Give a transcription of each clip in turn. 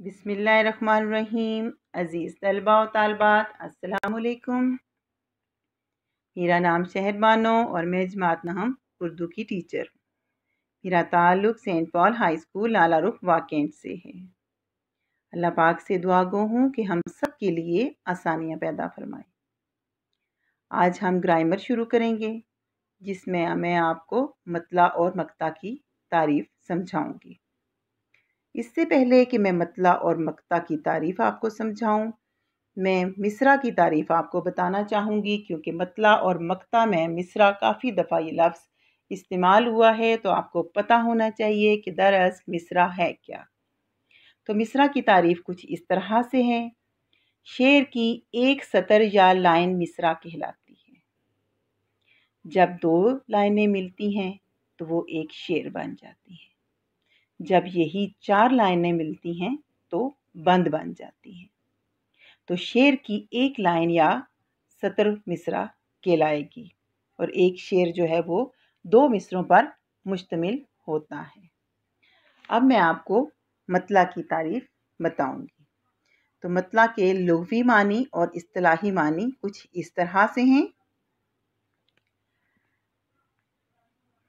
بسم اللہ الرحمن الرحیم۔ عزیز طلباء و طالبات، السلام علیکم۔ میرا نام شہد بانو اور میں جماعت نہم اردو کی ٹیچر ہوں۔ میرا تعلق سینٹ پال ہائی اسکول لالہ رخ واکینٹ سے ہے۔ اللہ پاک سے دعا گو ہوں کہ ہم سب کے لیے آسانیاں پیدا فرمائے۔ آج ہم گرامر شروع کریں گے، جس میں آپ کو مطلع اور مقطع کی تعریف سمجھاؤں گی۔ اس سے پہلے کہ میں مطلع اور مقطع کی تعریف آپ کو سمجھاؤں، میں مصرع کی تعریف آپ کو بتانا چاہوں گی، کیونکہ مطلع اور مقطع میں مصرع کافی دفعہ یہ لفظ استعمال ہوا ہے، تو آپ کو پتہ ہونا چاہیے کہ دراصل مصرع ہے کیا۔ تو مصرع کی تعریف کچھ اس طرح سے ہے۔ شعر کی ایک سطر یا لائن مصرع کہلاتی ہے۔ جب دو لائنیں ملتی ہیں تو وہ ایک شعر بن جاتی ہے۔ جب یہی 4 لائنیں ملتی ہیں تو بند بن جاتی ہیں۔ تو شعر کی ایک لائن یا سطر مصرع کہلائے گی، اور ایک شعر جو ہے وہ 2 مصرعوں پر مشتمل ہوتا ہے۔ اب میں آپ کو مطلع کی تعریف بتاؤں گی۔ تو مطلع کے لغوی معنی اور اصطلاحی معنی کچھ اس طرح سے ہیں۔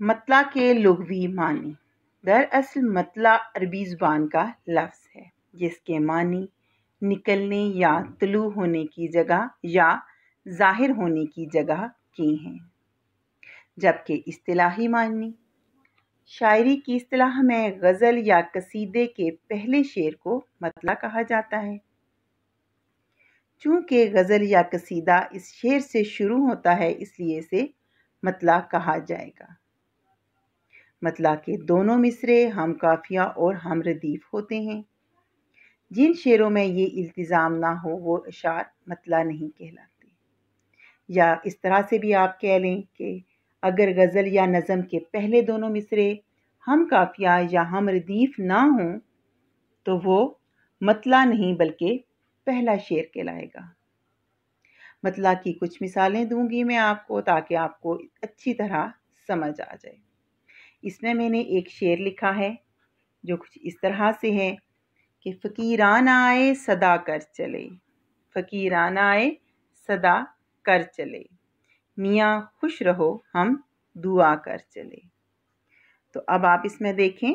مطلع کے لغوی معنی: دراصل مطلع عربی زبان کا لفظ ہے، جس کے معنی نکلنے یا طلوع ہونے کی جگہ یا ظاہر ہونے کی جگہ کے ہیں، جبکہ اصطلاحی معنی: شاعری کی اصطلاح میں غزل یا قصیدے کے پہلے شعر کو مطلع کہا جاتا ہے۔ چونکہ غزل یا قصیدہ اس شعر سے شروع ہوتا ہے، اس لیے اسے مطلع کہا جائے گا۔ مطلع کے دونوں مصرعے ہم قافیہ اور ہم ردیف ہوتے ہیں۔ جن شعروں میں یہ التزام نہ ہو وہ اشعار مطلع نہیں کہلاتے۔ یا اس طرح سے بھی آپ کہہ لیں کہ اگر غزل یا نظم کے پہلے دونوں مصرعے ہم قافیہ یا ہم ردیف نہ ہوں تو وہ مطلع نہیں بلکہ پہلا شعر کہلائے گا۔ مطلع کی کچھ مثالیں دوں گی میں آپ کو، تاکہ آپ کو اچھی طرح سمجھ آ جائے۔ اس میں نے ایک شعر لکھا ہے جو کچھ اس طرح سے ہے کہ فقیران آئے صدا کر چلے، فقیران آئے صدا کر چلے، میاں خوش رہو ہم دعا کر چلے۔ تو اب آپ اس میں دیکھیں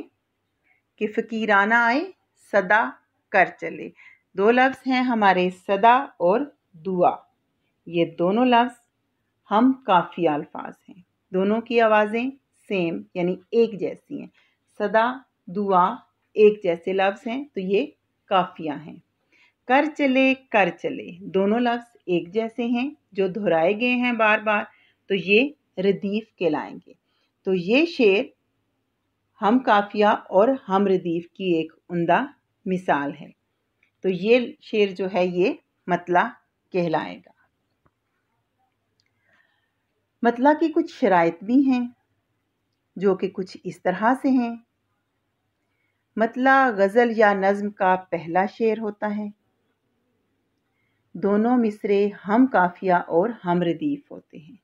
کہ فقیران آئے صدا کر چلے، 2 لفظ ہیں ہمارے، صدا اور دعا۔ یہ دونوں لفظ ہم قافیہ الفاظ ہیں، دونوں کی آوازیں سیم یعنی ایک جیسی ہیں۔ صدا، دعا ایک جیسے لفظ ہیں تو یہ قافیہ ہیں۔ کر چلے، کر چلے، دونوں لفظ ایک جیسے ہیں جو دہرائے گئے ہیں بار بار، تو یہ ردیف کہلائیں گے۔ تو یہ شعر ہم قافیہ اور ہم ردیف کی ایک عمدہ مثال ہے۔ تو یہ شعر جو ہے یہ مطلع کہلائے گا۔ مطلع کی کچھ شرائط بھی ہیں جو کہ کچھ اس طرح سے ہیں۔ مطلع غزل یا نظم کا پہلا شعر ہوتا ہے۔ دونوں مصرعے ہم قافیہ اور ہم ردیف ہوتے ہیں۔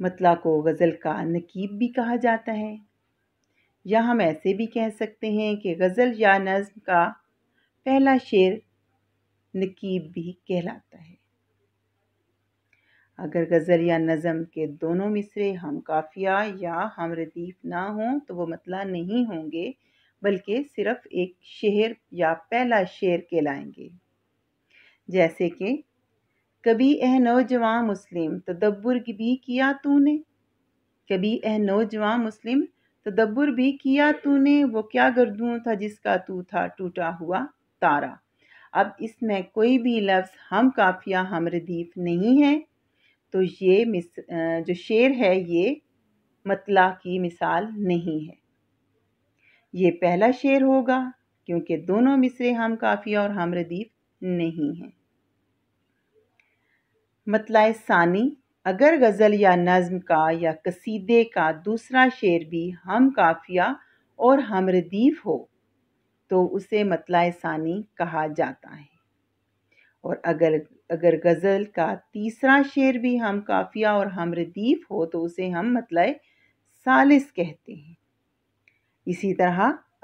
مطلع کو غزل کا نقیب بھی کہا جاتا ہے، یا ہم ایسے بھی کہہ سکتے ہیں کہ غزل یا نظم کا پہلا شعر نقیب بھی کہلاتا ہے۔ اگر غزل یا نظم کے دونوں مصرعے ہم قافیہ یا ہم ردیف نہ ہوں تو وہ مطلع نہیں ہوں گے، بلکہ صرف ایک شعر یا پہلا شعر کہلائیں گے۔ جیسے کہ کبھی اے نوجواں مسلم تدبر بھی کیا تو نے، کبھی اے نوجواں مسلم تدبر بھی کیا تو نے، وہ کیا گردوں تھا جس کا تو تھا ٹوٹا ہوا تارا۔ اب اس میں کوئی بھی لفظ ہم قافیہ ہم ردیف نہیں ہے، تو یہ جو شعر ہے یہ مطلع کی مثال نہیں ہے۔ یہ پہلا شعر ہوگا کیونکہ دونوں مصرعے ہم قافیہ اور ہم ردیف نہیں ہیں۔ مطلع ثانی: اگر غزل یا نظم کا یا قصیدے کا دوسرا شعر بھی ہم قافیہ اور ہم ردیف ہو تو اسے مطلع ثانی کہا جاتا ہے، اور اگر غزل کا تیسرا شعر بھی ہم قافیہ اور ہم ردیف ہو تو اسے ہم مطلع ثالث کہتے ہیں۔ اسی طرح